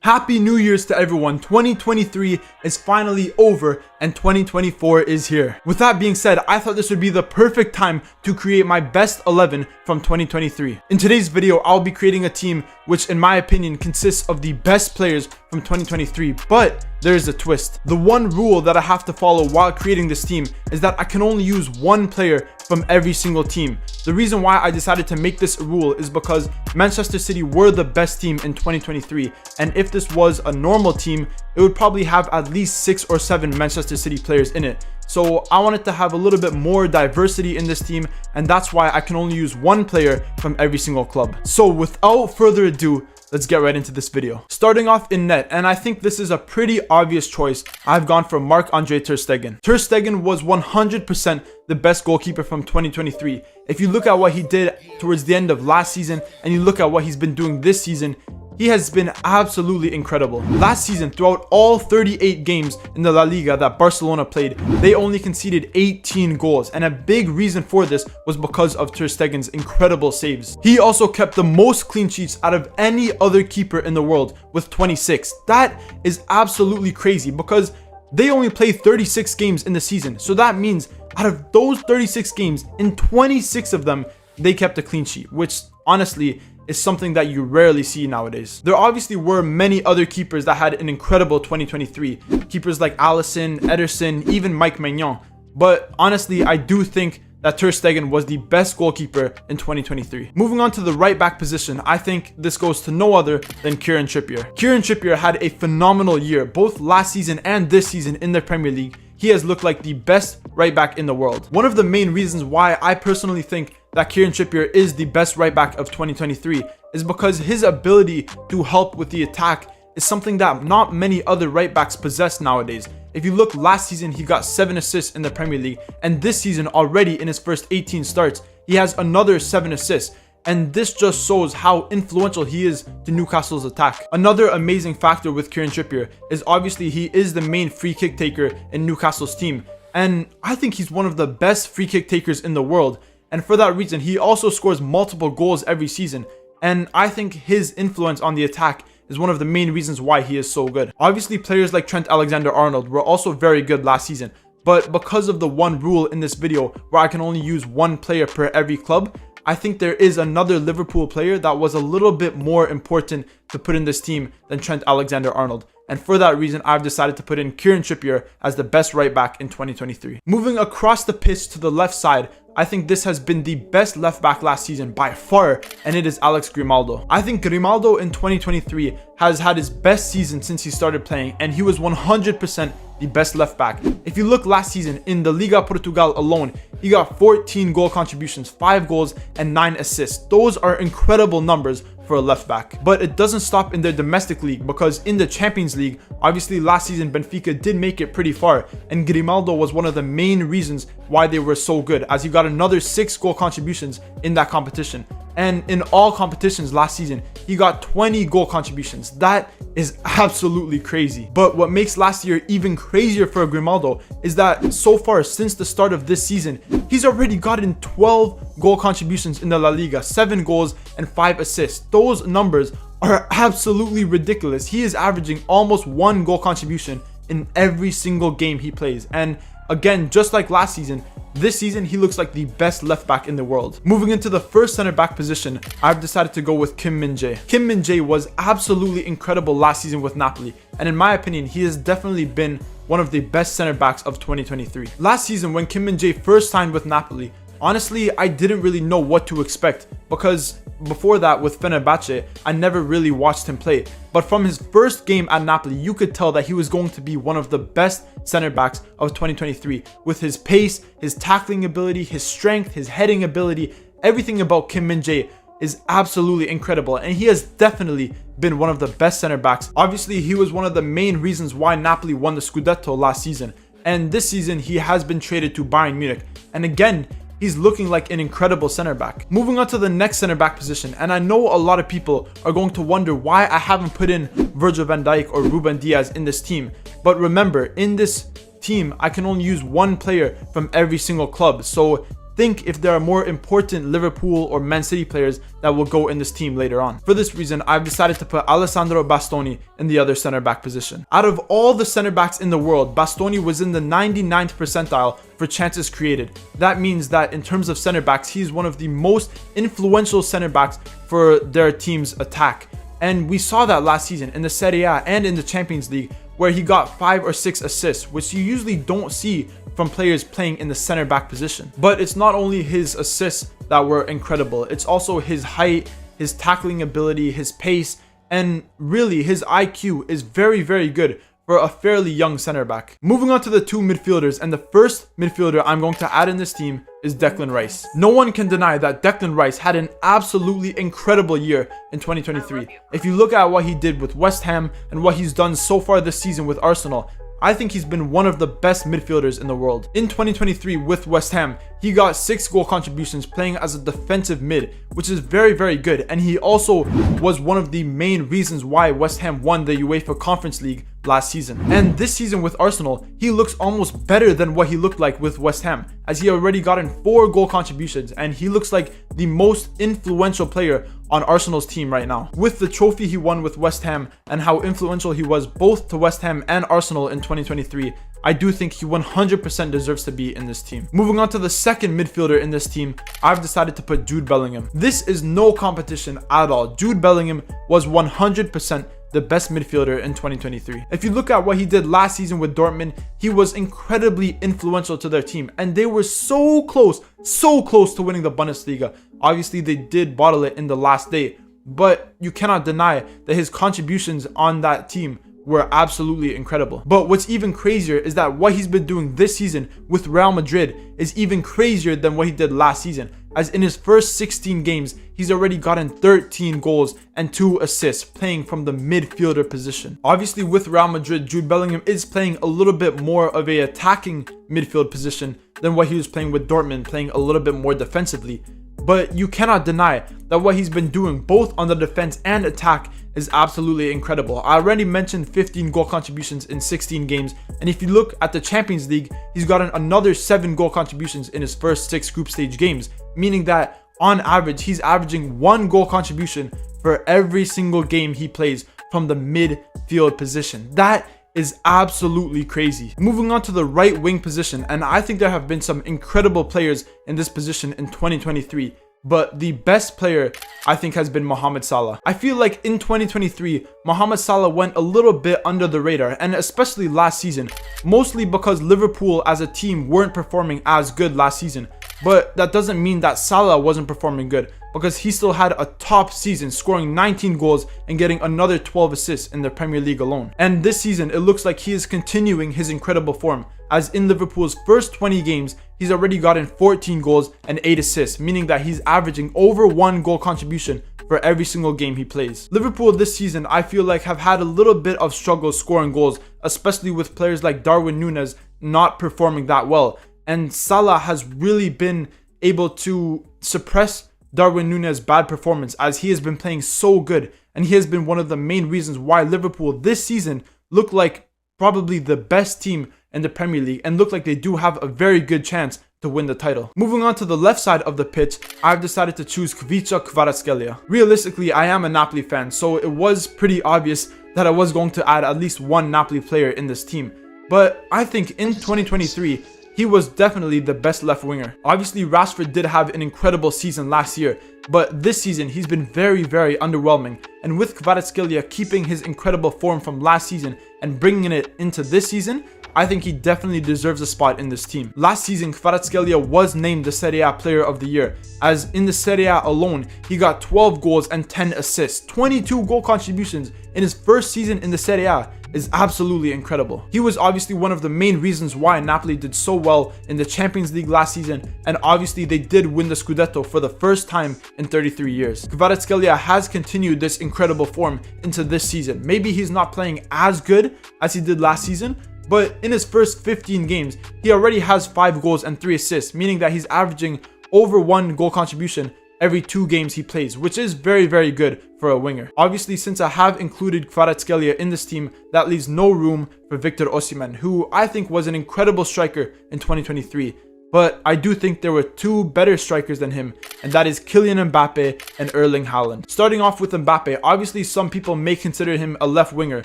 Happy New Year's to everyone. 2023 is finally over and 2024 is here. With that being said, I thought this would be the perfect time to create my best 11 from 2023. In today's video, I'll be creating a team which in my opinion consists of the best players from 2023, but there is a twist. The one rule that I have to follow while creating this team is that I can only use one player from every single team. The reason why I decided to make this a rule is because Manchester City were the best team in 2023, and if this was a normal team, it would probably have at least 6 or 7 Manchester City players in it. So I wanted to have a little bit more diversity in this team, and that's why I can only use one player from every single club. So without further ado, let's get right into this video. Starting off in net, and I think this is a pretty obvious choice, I've gone for Marc-Andre ter Stegen. Ter Stegen was 100% the best goalkeeper from 2023. If you look at what he did towards the end of last season and you look at what he's been doing this season, he has been absolutely incredible. Last season, throughout all 38 games in the La Liga that Barcelona played, they only conceded 18 goals, and a big reason for this was because of ter Stegen's incredible saves. He also kept the most clean sheets out of any other keeper in the world with 26. That is absolutely crazy because they only play 36 games in the season. So that means out of those 36 games, in 26 of them, they kept a clean sheet, which honestly is something that you rarely see nowadays. There obviously were many other keepers that had an incredible 2023. Keepers like Alisson, Ederson, even Mike Maignan. But honestly, I do think that ter Stegen was the best goalkeeper in 2023. Moving on to the right back position, I think this goes to no other than Kieran Trippier. Kieran Trippier had a phenomenal year, both last season and this season in the Premier League. He has looked like the best right back in the world. One of the main reasons why I personally think that Kieran Trippier is the best right back of 2023 is because his ability to help with the attack is something that not many other right backs possess nowadays. If you look, last season he got 7 assists in the Premier League, and this season already in his first 18 starts he has another 7 assists, and this just shows how influential he is to Newcastle's attack. Another amazing factor with Kieran Trippier is obviously he is the main free kick taker in Newcastle's team, and I think he's one of the best free kick takers in the world. And for that reason, he also scores multiple goals every season. And I think his influence on the attack is one of the main reasons why he is so good. Obviously, players like Trent Alexander-Arnold were also very good last season. But because of the one rule in this video where I can only use one player per every club, I think there is another Liverpool player that was a little bit more important to put in this team than Trent Alexander-Arnold. And for that reason, I've decided to put in Kieran Trippier as the best right back in 2023. Moving across the pitch to the left side, I think this has been the best left back last season by far, and it is Alex Grimaldo. I think Grimaldo in 2023 has had his best season since he started playing, and he was 100% the best left back. If you look last season in the Liga Portugal alone, he got 14 goal contributions, 5 goals and 9 assists. Those are incredible numbers for a left back. But it doesn't stop in their domestic league, because in the Champions League, obviously last season Benfica did make it pretty far, and Grimaldo was one of the main reasons why they were so good, as he got another 6 goal contributions in that competition. And in all competitions last season, he got 20 goal contributions. That is absolutely crazy. But what makes last year even crazier for Grimaldo is that so far since the start of this season, he's already gotten 12 goal contributions in the La Liga, 7 goals and 5 assists. Those numbers are absolutely ridiculous. He is averaging almost 1 goal contribution in every single game he plays. And again, just like last season, this season he looks like the best left back in the world. Moving into the first center back position, I've decided to go with Kim Min-jae. Kim Min-jae was absolutely incredible last season with Napoli, and in my opinion, he has definitely been one of the best center backs of 2023. Last season when Kim Min-jae first signed with Napoli, honestly, I didn't really know what to expect, because before that with Fenerbahce, I never really watched him play. But from his first game at Napoli, you could tell that he was going to be one of the best center backs of 2023. With his pace, his tackling ability, his strength, his heading ability, everything about Kim Min-jae is absolutely incredible, and he has definitely been one of the best center backs. Obviously, he was one of the main reasons why Napoli won the Scudetto last season, and this season he has been traded to Bayern Munich, and again, he's looking like an incredible center back. Moving on to the next center back position, and I know a lot of people are going to wonder why I haven't put in Virgil van Dijk or Ruben Diaz in this team. But remember, in this team, I can only use one player from every single club. So think if there are more important Liverpool or Man City players that will go in this team later on. For this reason, I've decided to put Alessandro Bastoni in the other center back position. Out of all the center backs in the world, Bastoni was in the 99th percentile for chances created. That means that in terms of center backs, he's one of the most influential center backs for their team's attack. And we saw that last season in the Serie A and in the Champions League, where he got 5 or 6 assists, which you usually don't see from players playing in the center back position. But it's not only his assists that were incredible, it's also his height, his tackling ability, his pace, and really his IQ is very, very good for a fairly young center back. Moving on to the two midfielders, and the first midfielder I'm going to add in this team is Declan Rice. No one can deny that Declan Rice had an absolutely incredible year in 2023. If you look at what he did with West Ham and what he's done so far this season with Arsenal, I think he's been one of the best midfielders in the world. In 2023 with West Ham, he got 6 goal contributions playing as a defensive mid, which is very, very good. And he also was one of the main reasons why West Ham won the UEFA Conference League last season. And this season with Arsenal, he looks almost better than what he looked like with West Ham, as he already gotten 4 goal contributions, and he looks like the most influential player on Arsenal's team right now. With the trophy he won with West Ham and how influential he was both to West Ham and Arsenal in 2023, I do think he 100% deserves to be in this team. Moving on to the second midfielder in this team, I've decided to put Jude Bellingham. This is no competition at all. Jude Bellingham was 100% the best midfielder in 2023. If you look at what he did last season with Dortmund, he was incredibly influential to their team, and they were so close to winning the Bundesliga. Obviously, they did bottle it in the last day, but you cannot deny that his contributions on that team were absolutely incredible. But what's even crazier is that what he's been doing this season with Real Madrid is even crazier than what he did last season, as in his first 16 games, he's already gotten 13 goals and 2 assists playing from the midfielder position. Obviously, with Real Madrid, Jude Bellingham is playing a little bit more of a attacking midfield position than what he was playing with Dortmund, playing a little bit more defensively. But you cannot deny that what he's been doing both on the defense and attack is absolutely incredible. I already mentioned 15 goal contributions in 16 games, and if you look at the Champions League, he's gotten another 7 goal contributions in his first 6 group stage games, meaning that on average, he's averaging 1 goal contribution for every single game he plays from the midfield position. That is absolutely crazy. Moving on to the right wing position, and I think there have been some incredible players in this position in 2023, but the best player I think has been Mohamed Salah. I feel like in 2023, Mohamed Salah went a little bit under the radar, and especially last season, mostly because Liverpool as a team weren't performing as good last season. But that doesn't mean that Salah wasn't performing good, because he still had a top season, scoring 19 goals and getting another 12 assists in the Premier League alone. And this season, it looks like he is continuing his incredible form, as in Liverpool's first 20 games, he's already gotten 14 goals and 8 assists, meaning that he's averaging over 1 goal contribution for every single game he plays. Liverpool this season, I feel like, have had a little bit of struggle scoring goals, especially with players like Darwin Núñez not performing that well. And Salah has really been able to suppress Darwin Núñez's bad performance, as he has been playing so good, and he has been one of the main reasons why Liverpool this season look like probably the best team in the Premier League and look like they do have a very good chance to win the title. Moving on to the left side of the pitch, I've decided to choose Khvicha Kvaratskhelia. Realistically, I am a Napoli fan, so it was pretty obvious that I was going to add at least one Napoli player in this team. But I think in 2023, he was definitely the best left winger. Obviously, Rashford did have an incredible season last year, but this season he's been very, very underwhelming. And with Kvaratskhelia keeping his incredible form from last season and bringing it into this season, I think he definitely deserves a spot in this team. Last season, Kvaratskhelia was named the Serie A Player of the Year, as in the Serie A alone, he got 12 goals and 10 assists. 22 goal contributions in his first season in the Serie A is absolutely incredible. He was obviously one of the main reasons why Napoli did so well in the Champions League last season, and obviously they did win the Scudetto for the first time in 33 years. Kvaratskhelia has continued this incredible form into this season. Maybe he's not playing as good as he did last season, but in his first 15 games, he already has 5 goals and 3 assists, meaning that he's averaging over 1 goal contribution every 2 games he plays, which is very, very good for a winger. Obviously, since I have included Kvaratskhelia in this team, that leaves no room for Victor Osimhen, who I think was an incredible striker in 2023. but I do think there were two better strikers than him, and that is Kylian Mbappe and Erling Haaland. Starting off with Mbappe, obviously some people may consider him a left winger,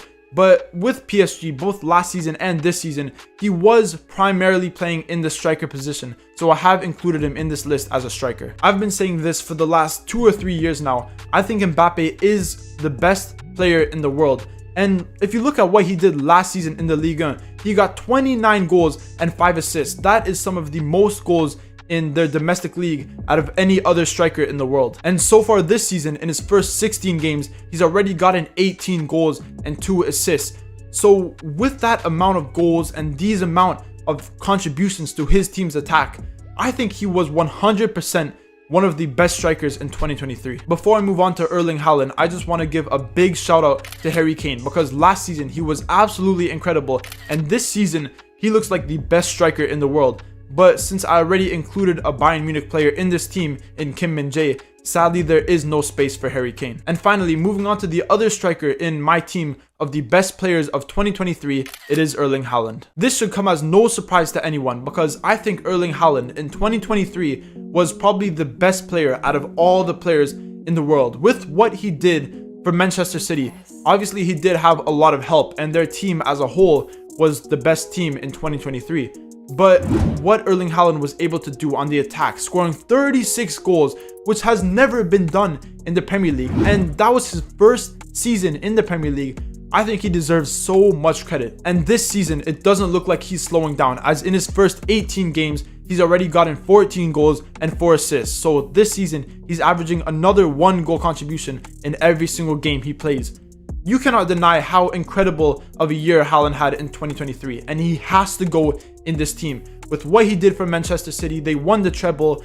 but with PSG, both last season and this season, he was primarily playing in the striker position, so I have included him in this list as a striker. I've been saying this for the last 2 or 3 years now. I think Mbappe is the best player in the world. And if you look at what he did last season in the Ligue 1, he got 29 goals and 5 assists. That is some of the most goals in their domestic league out of any other striker in the world. And so far this season, in his first 16 games, he's already gotten 18 goals and 2 assists. So with that amount of goals and these amount of contributions to his team's attack, I think he was 100% one of the best strikers in 2023. Before I move on to Erling Haaland, I just want to give a big shout out to Harry Kane, because last season he was absolutely incredible, and this season he looks like the best striker in the world. But since I already included a Bayern Munich player in this team in Kim Min-jae, sadly there is no space for Harry Kane. And finally, moving on to the other striker in my team of the best players of 2023, it is Erling Haaland. This should come as no surprise to anyone, because I think Erling Haaland in 2023 was probably the best player out of all the players in the world. With what he did for Manchester City, obviously he did have a lot of help, and their team as a whole was the best team in 2023. But what Erling Haaland was able to do on the attack, scoring 36 goals, which has never been done in the Premier League, and that was his first season in the Premier League, I think he deserves so much credit. And this season, it doesn't look like he's slowing down, as in his first 18 games, he's already gotten 14 goals and 4 assists. So this season, he's averaging another 1 goal contribution in every single game he plays. You cannot deny how incredible of a year Haaland had in 2023, and he has to go in this team. With what he did for Manchester City, they won the treble,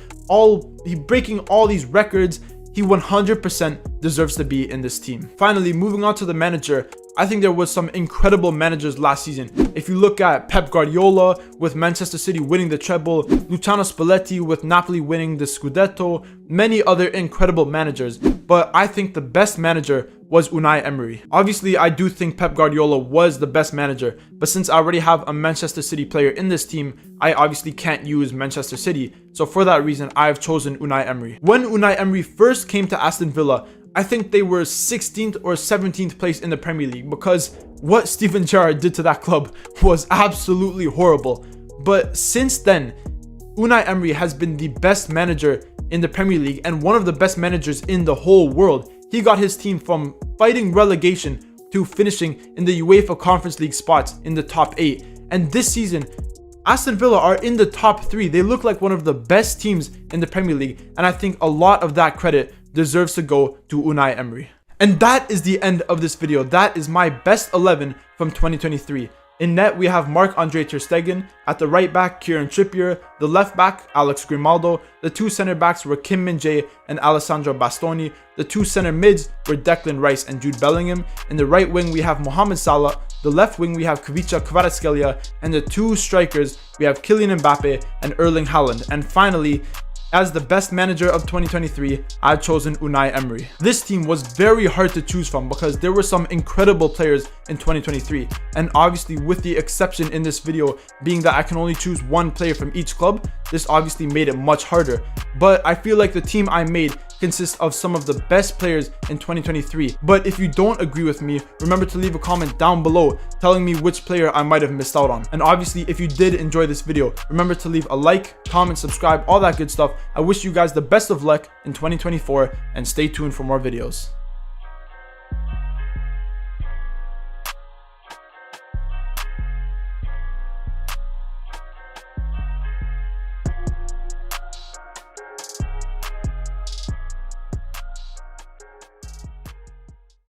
breaking all these records. He 100% deserves to be in this team. Finally, moving on to the manager, I think there was some incredible managers last season. If you look at Pep Guardiola with Manchester City winning the treble, Luciano Spalletti with Napoli winning the Scudetto, many other incredible managers, but I think the best manager was Unai Emery. Obviously, I do think Pep Guardiola was the best manager, but since I already have a Manchester City player in this team, I obviously can't use Manchester City. So for that reason, I have chosen Unai Emery. When Unai Emery first came to Aston Villa, I think they were 16th or 17th place in the Premier League, because what Steven Gerrard did to that club was absolutely horrible. But since then, Unai Emery has been the best manager in the Premier League and one of the best managers in the whole world. He got his team from fighting relegation to finishing in the UEFA Conference League spots in the top 8. And this season, Aston Villa are in the top 3. They look like one of the best teams in the Premier League, and I think a lot of that credit deserves to go to Unai Emery. And that is the end of this video. That is my best 11 from 2023. In net, we have Marc-Andre ter Stegen. At the right back, Kieran Trippier. The left back, Alex Grimaldo. The 2 center backs were Kim Min-jae and Alessandro Bastoni. The 2 center mids were Declan Rice and Jude Bellingham. In the right wing, we have Mohamed Salah. The left wing, we have Kvicha Kvaratskhelia. And the 2 strikers, we have Kylian Mbappe and Erling Haaland. And finally, as the best manager of 2023, I've chosen Unai Emery. This team was very hard to choose from because there were some incredible players in 2023. And obviously, with the exception in this video being that I can only choose 1 player from each club, this obviously made it much harder. But I feel like the team I made consists of some of the best players in 2023. But if you don't agree with me, remember to leave a comment down below telling me which player I might have missed out on. And obviously, if you did enjoy this video, remember to leave a like, comment, subscribe, all that good stuff. I wish you guys the best of luck in 2024 and stay tuned for more videos.